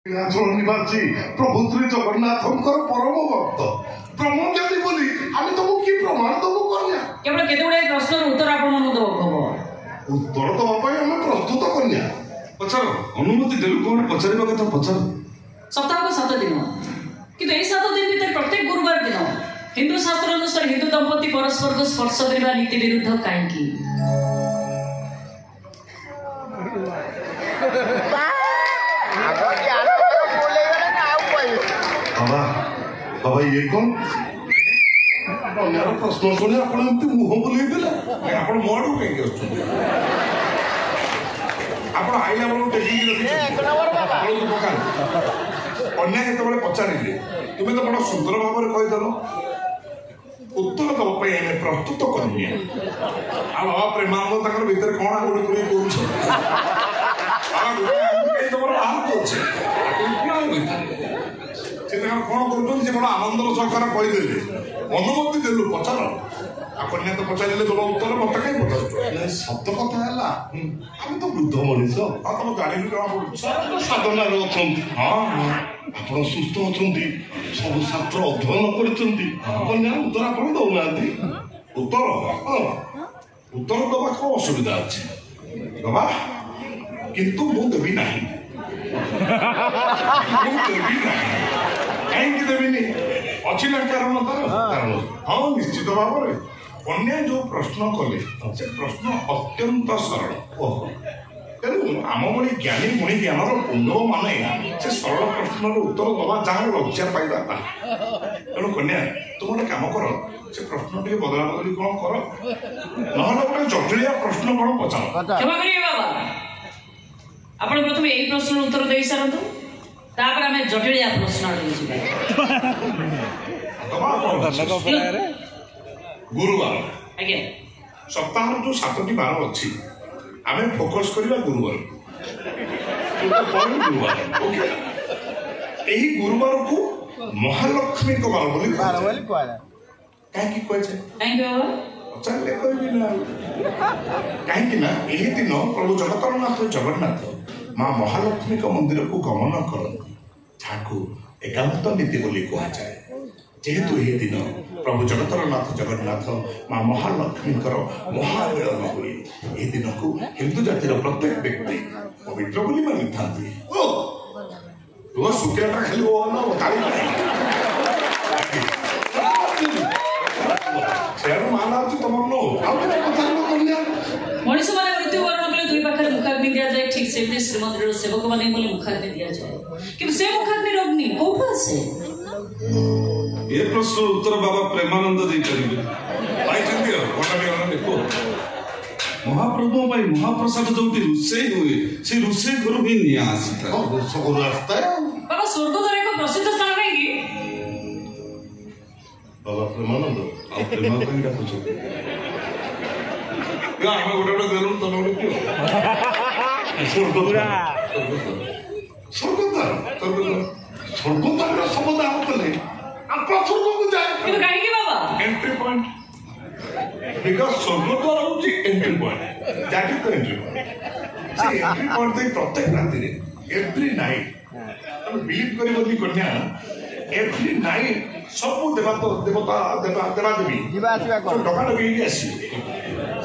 নিবাসী প্রভু শ্রী জগন্নাথঙ্কর পরম ভক্ত ব্রহ্মজ্ঞানী বলি আমি তোমাকে কি প্রমাণ দেবু কন্যা কেবল কেতে গুড়াଏ ପ୍ରଶ୍ନର ଉତ୍ତର ଆପଣମାନଙ୍କୁ ଦେବାକୁ ହବ। ଉତ୍ତର ଦେବା ପାଇଁ ଆମେ ପ୍ରସ୍ତୁତ କନ୍ୟା। ପଚାର ଅନୁମତି ଦେଲୁ କଣ ପଚାରିବା କଥା ପଚାର। ସପ୍ତାହକୁ 7 ଦିନ, କିନ୍ତୁ ଏଇ 7 ଦିନ ଭିତରେ ପ୍ରତ୍ୟେକ ଗୁରୁବାର ଦିନ ହିନ୍ଦୁ ଶାସ୍ତ୍ର ଅନୁସାରେ ହିନ୍ଦୁ ଦମ୍ପତି ପରସ୍ପରକୁ ସ୍ପର୍ଶ କରିବା ନୀତି ବିରୁଦ୍ଧ କାହିଁକି? ବାବା ବାବା ଇଏ କଣ ଅନ୍ୟର ପ୍ରଶ୍ନ ଶୁଣି ଆପଣ ଏମିତି ମୁହଁ ବୁଲେଇ ଦେଲେ। ଆପଣ ମୋ ଆଡକୁ କାହିଁକି ଆସୁଛନ୍ତି? ଆପଣ ଆଇଲା ବେଳକୁ ଟେକିକି ରଖିଛନ୍ତି କନ୍ୟା ଯେତେବେଳେ ପଚାରିଲେ ତୁମେ ତ ବଡ ସୁନ୍ଦର ଭାବରେ କହିଦେଲ ଉତ୍ତର ଦେବା ପାଇଁ ଆମେ ପ୍ରସ୍ତୁତ କନ୍ୟା। ଆଉ ବାବା ପ୍ରେମାନନ୍ଦ ତାଙ୍କର ଭିତରେ କଣ ଆଗୁଡି ଗୁଡି କରୁଛ ତମର ବାହାର କରୁଛେ ସେ ତାଙ୍କର କଣ କରୁଛନ୍ତି ସେ ବଡ ଆନନ୍ଦର ସହକାରେ କହିଦେଲେ ଅନୁମତି ଦେଲୁ ପଚାର। ଆଉ କନ୍ୟା ତ ପଚାରିଲେ ତମ ଉତ୍ତର ମତେ କାହିଁ ପଚାରୁଛ? ସତ କଥା ହେଲା ଆମେ ତ ବୃଦ୍ଧ ମଣିଷ। ହଁ ତମ ଜାଣିବି ଜଣା ପଡୁଛି ସାଧନାରେ ଅଛନ୍ତି। ହଁ ଆପଣ ସୁସ୍ଥ ଅଛନ୍ତି, ସବୁ ଶାସ୍ତ୍ର ଅଧ୍ୟୟନ କରିଛନ୍ତି, କନ୍ୟା ଉତ୍ତର ଆପଣ ଦଉନାହାନ୍ତି। ଉତ୍ତର ହଁ ଉତ୍ତର ଦବା କଣ ଅସୁବିଧା ଅଛି ବାବା, କିନ୍ତୁ ମୁଁ ଦେବି ନାହିଁ। ମୁଁ ଦେବି ନାହିଁ। କାହିଁକି ଦେବିନି? ଅଛି ନା କାରଣ ତାର? କାରଣ ହଁ ନିଶ୍ଚିତ ଭାବରେ କନ୍ୟା ଯୋଉ ପ୍ରଶ୍ନ କଲେ ସେ ପ୍ରଶ୍ନ ଅତ୍ୟନ୍ତ ସରଳ। ତେଣୁ ଆମ ଭଳି ଜ୍ଞାନୀ ଗୁଣୀ ଜ୍ଞାନର ପୁଙ୍ଗବ ମାନେ ସେ ସରଳ ପ୍ରଶ୍ନର ଉତ୍ତର ଦବା ଯାହାର ଲଜ୍ଜା ପାଇବା ତାହା। ତେଣୁ କନ୍ୟା ତୁମ ଗୋଟେ କାମ କର, ସେ ପ୍ରଶ୍ନ ଟିକେ ବଦଳା ବଦଳି କଣ କର, ନହେଲେ ଗୋଟେ ଜଟିଳିଆ ପ୍ରଶ୍ନ କଣ ପଚାର। କ୍ଷମା କରିବେ ବାବା, ଆପଣ ପ୍ରଥମେ ଏଇ ପ୍ରଶ୍ନର ଉତ୍ତର ଦେଇ ସାରନ୍ତୁ, ତାପରେ ଆମେ ଜଟିଳିଆ ପ୍ରଶ୍ନ ଆଡ଼କୁ ଯିବା। ଗୁରୁବାର ଆଜ୍ଞା, ସପ୍ତାହର ଯୋଉ 7ଟି ବାର ଅଛି ଆମେ ଫୋକସ କରିବା ଗୁରୁବାର। ଏହି ଗୁରୁବାରକୁ ମହାଲକ୍ଷ୍ମୀଙ୍କ ବାର ବୋଲି କାହିଁକି କୁହାଯାଏ? କାହିଁକି ବାବା? ପଚାରିଲେ କହିବି ନା। କାହିଁକି ନା ଏହି ଦିନ ପ୍ରଭୁ ଜଗତରନାଥ ଜଗନ୍ନାଥ ମା ମହାଲକ୍ଷ୍ମୀଙ୍କ ମନ୍ଦିରକୁ ଗମନ କରନ୍ତି, ଯାହାକୁ ଏକାନ୍ତ ନୀତି ବୋଲି କୁହାଯାଏ। ଯେହେତୁ ଏହି ଦିନ ପ୍ରଭୁ ଜଗତରନାଥ ଜଗନ୍ନାଥ ମା ମହାଲକ୍ଷ୍ମୀଙ୍କର ମହାମିଳନ ହୁଏ, ଏହି ଦିନକୁ ହିନ୍ଦୁ ଜାତିର ପ୍ରତ୍ୟେକ ବ୍ୟକ୍ତି ପବିତ୍ର ବୋଲି ମାନିଥାନ୍ତି। ଶୁଖିଲାଟା ଖାଲି ସେଆଡୁ ମାନ ଅଛି ତମର ନ ଆଉ କେତେ କଥା କନ୍ୟା। ମଣିଷ ମାନେ ମୃତ୍ୟୁବରଣ କଲେ ଦୁଇ ପାଖରେ ମୁଖାଗ୍ନି ଦିଆଯାଏ, ଠିକ୍ ସେମିତି ଶ୍ରୀମନ୍ଦିରର ସେବକ ମାନଙ୍କୁ ବୋଲି ମୁଖାଗ୍ନି ଦିଆଯାଏ, କିନ୍ତୁ ସେ ମୁଖାଗ୍ନିର ଅଗ୍ନି କୋଉଠୁ ଆସେ? ଏ ପ୍ରଶ୍ନର ଉତ୍ତର ବାବା ପ୍ରେମାନନ୍ଦ ଦେଇପାରିବେ। ପାଇଛନ୍ତି ମହାପ୍ରଭୁଙ୍କ ପାଇଁ ମହାପ୍ରସାଦ ଯୋଉଠି ରୋଷେଇ ହୁଏ ସେ ରୋଷେଇ ଘରୁ ହିଁ ନିଆଁ ଆସିଥାଏ। ବାବା ସ୍ୱର୍ଗଦ୍ୱାର ଏକ ପ୍ରସିଦ୍ଧ ସ୍ଥାନ କାହିଁକି? ବାବା ପ୍ରେମାନନ୍ଦ ଆଉ ପ୍ରେମ ପାଇଁ ଡାକୁଛନ୍ତି। ଆମେ ଗୋଟେ ଗୋଟେ ଦେଲୁ ତମେ ଗୋଟେ କିଏ? ସ୍ୱର୍ଗଦ୍ୱାର ଶବ୍ଦ ଆଉଥିଲେ ସ୍ୱର୍ଗକୁ ଯାଏ, କିନ୍ତୁ କାହିଁକି ବାବା? Entry point. ବିକଜ ସ୍ୱର୍ଗଦ୍ୱାର ହଉଛି entry point, that is the entry point. ସେ ଏଣ୍ଟ୍ରି ପଏଣ୍ଟ ଦେଇ ପ୍ରତ୍ୟେକ ରାତିରେ ଏଭ୍ରି ନାଇଟ୍ ତମେ ବିଲିଭ୍ କରିବନି କନ୍ୟା, ଏଭ୍ରି ନାଇଟ୍ ସବୁ ଦେବତା ଦେବାଦେବୀ ଡକାଡକି ହେଇକି ଆସିବେ,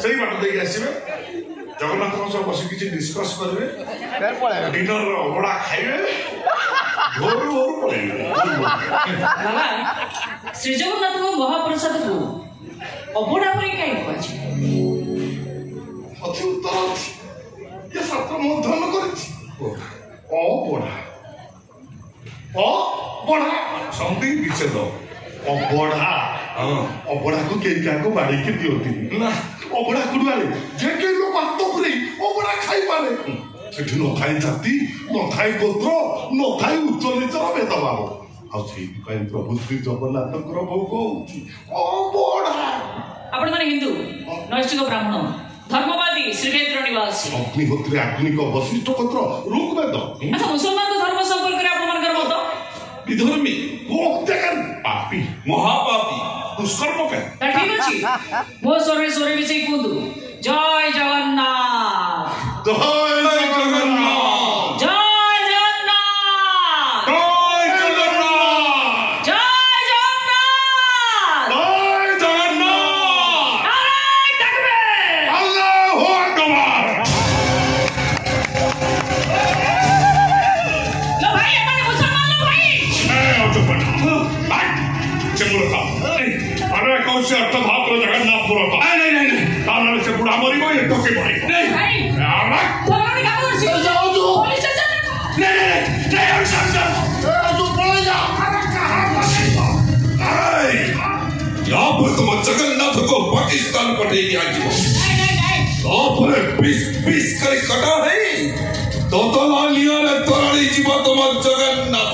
ସେଇ ବାଟ ଦେଇକି ଆସିବେ, ଜଗନ୍ନାଥଙ୍କ ସହ ବସି କିଛି ଡିସ୍କସ୍ କରିବେ, ଡିନର ଅବଢା ଖାଇବେ, ଭୋରୁ ଭୋରୁ ପଳେଇବେ। ବାବା ଶ୍ରୀଜଗନ୍ନାଥଙ୍କ ମହାପ୍ରସାଦକୁ ଅବଢା ପରି କାହିଁକି କୁହାଯାଏ? ଅଛି ଉତ୍ତର ଅଛି, ଏ ଶାସ୍ତ୍ର ମୁଁ ଅଧ୍ୟୟନ କରିଛି। ଅବଢା ଅବଢା ସନ୍ଧି ବିଚ୍ଛେଦ ଅବଢା ଅବଢାକୁ କେହି କାହାକୁ ବାଡେଇକି ଦିଅନ୍ତି ନା, ଅବଢା କୁଡୁଆରେ ଯେ କେହି ଲୋକ ହାତ ପୁରେଇ ଅବଢା ଖାଇପାରେ। ସେଠି ନଥାଏ ଜାତି, ନଥାଏ ଗୋତ୍ର, ନଥାଏ ଉଚ୍ଚ ନିଚର ଭେଦଭାବ। ଆଉ ସେଇଥିପାଇଁ ପ୍ରଭୁ ଶ୍ରୀ ଜଗନ୍ନାଥଙ୍କର ଭୋଗ ହଉଛି ଅବଢା। ଆପଣ ମାନେ ହିନ୍ଦୁ, ନୈଷ୍ଠିକ ବ୍ରାହ୍ମଣ, ଧର୍ମବାଦୀ, ଶ୍ରୀକ୍ଷେତ୍ର ନିବାସୀ, ଅଗ୍ନିହୋତ୍ରୀ ଆଗ୍ନିକ ବଶିଷ୍ଠ ଗୋତ୍ର ଋଗ୍ବେଦ। ଆଚ୍ଛା ମୁସଲମାନଙ୍କ ଧର୍ମ ସମ୍ପର୍କରେ ଆପଣମାନଙ୍କର ମତ? ବିଧର୍ମୀ, ପାପୀ, ମହାପାପୀ, ଦୁଷ୍କର୍ମକାରୀ। ଠିକ ଅଛି, ମୋ ସ୍ୱରରେ ସ୍ୱରେ ମିଶେଇ କୁହନ୍ତୁ ଜୟ ଜଗନ୍ନାଥ। ଜୟ ଜଗନ୍ନାଥ। ଜୟ ଜଗନ୍ନାଥ। तापर तुम जगन्नाथ को पाकिस्तान पठे दिया तापर पीस पीस कर कटा है तो लालिया ने तोराड़ी जीव तुम जगन्नाथ